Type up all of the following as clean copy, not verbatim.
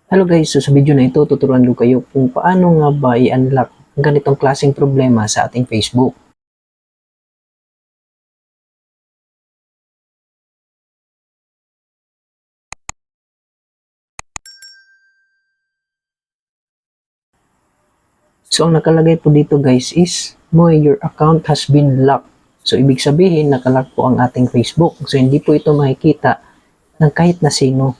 Hello guys, so sa video na ito, tuturuan ko kayo kung paano nga ba i-unlock ang ganitong klaseng problema sa ating Facebook. So ang nakalagay po dito guys is, your account has been locked. So ibig sabihin, nakalock po ang ating Facebook. So hindi po ito makikita ng kahit na sino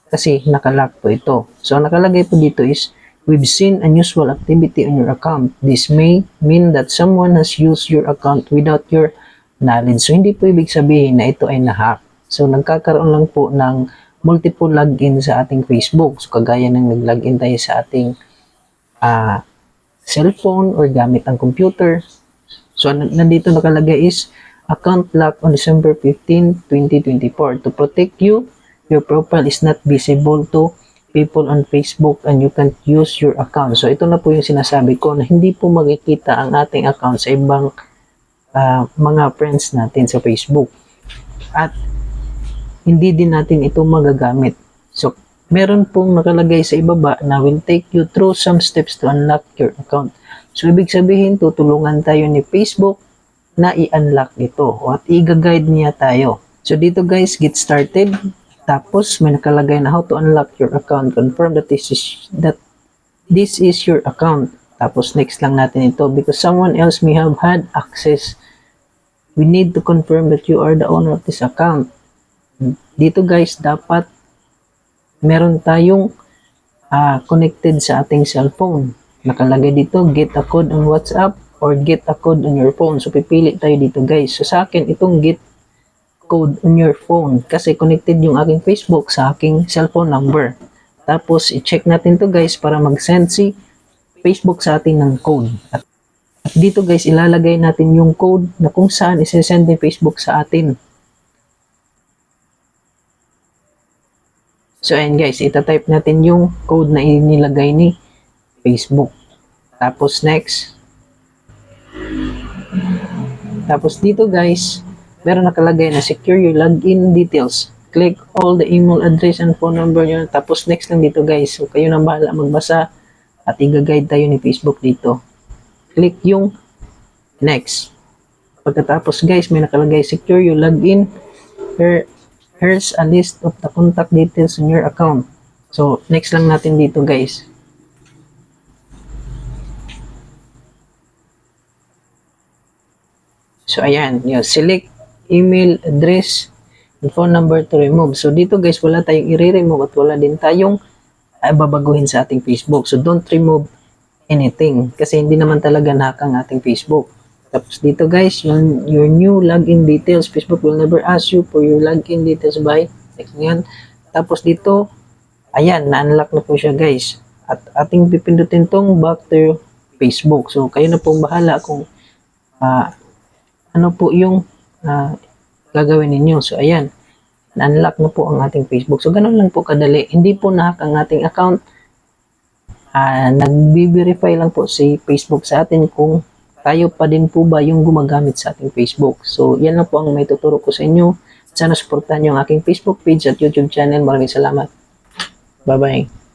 kasi nakalock po ito. So ang nakalagay po dito is, we've seen unusual activity on your account. This may mean that someone has used your account without your knowledge. So hindi po ibig sabihin na ito ay na-hack. So nagkakaroon lang po ng multiple login sa ating Facebook. So kagaya ng nag-login tayo sa ating cellphone or gamit ang computer. So nandito nakalagay is account lock on December 15, 2024. To protect you, your profile is not visible to people on Facebook and you can't use your account. So ito na po yung sinasabi ko na hindi po makikita ang ating account sa ibang mga friends natin sa Facebook. At hindi din natin ito magagamit. So meron pong nakalagay sa ibaba na will take you through some steps to unlock your account. So, ibig sabihin, tutulungan tayo ni Facebook na i-unlock ito at i-guide niya tayo. So, dito guys, get started. Tapos, may nakalagay na how to unlock your account. Confirm that this is your account. Tapos, next lang natin ito because someone else may have had access. We need to confirm that you are the owner of this account. Dito guys, dapat meron tayong connected sa ating cellphone. Nakalagay dito, get a code on WhatsApp or get a code on your phone. So, pipili tayo dito guys. So, sa akin, itong get code on your phone kasi connected yung aking Facebook sa aking cellphone number. Tapos, i-check natin to guys para mag-send si Facebook sa atin ng code. At dito guys, ilalagay natin yung code na kung saan isesend ni Facebook sa atin. So, ayan guys, itatype natin yung code na inilagay ni Facebook. Tapos, next. Tapos, dito guys, meron nakalagay na secure your login details. Click all the email address and phone number nyo. Tapos, next lang dito guys. So, kayo nang bahala magbasa at i-guide tayo ni Facebook dito. Click yung next. Pagkatapos guys, may nakalagay secure your login. Here's a list of the contact details in your account. So, next lang natin dito guys. So, ayan. Select email address and phone number to remove. So, dito guys, wala tayong i-remove at wala din tayong babaguhin sa ating Facebook. So, don't remove anything kasi hindi naman talaga na-hack ang ating Facebook. Tapos dito guys, your new login details. Facebook will never ask you for your login details by text yan. Tapos dito, ayan, na-unlock na po siya guys. At ating pipindutin tong back to Facebook. So, kayo na pong bahala kung ano po yung gagawin ninyo. So, ayan, na-unlock na po ang ating Facebook. So, ganun lang po kadali. Hindi po na-hack ang ating account. Nag-verify lang po si Facebook sa atin kung tayo pa din po ba yung gumagamit sa ating Facebook. So, yan lang po ang may tuturo ko sa inyo. Sana supportan nyo ang aking Facebook page at YouTube channel. Maraming salamat. Bye-bye.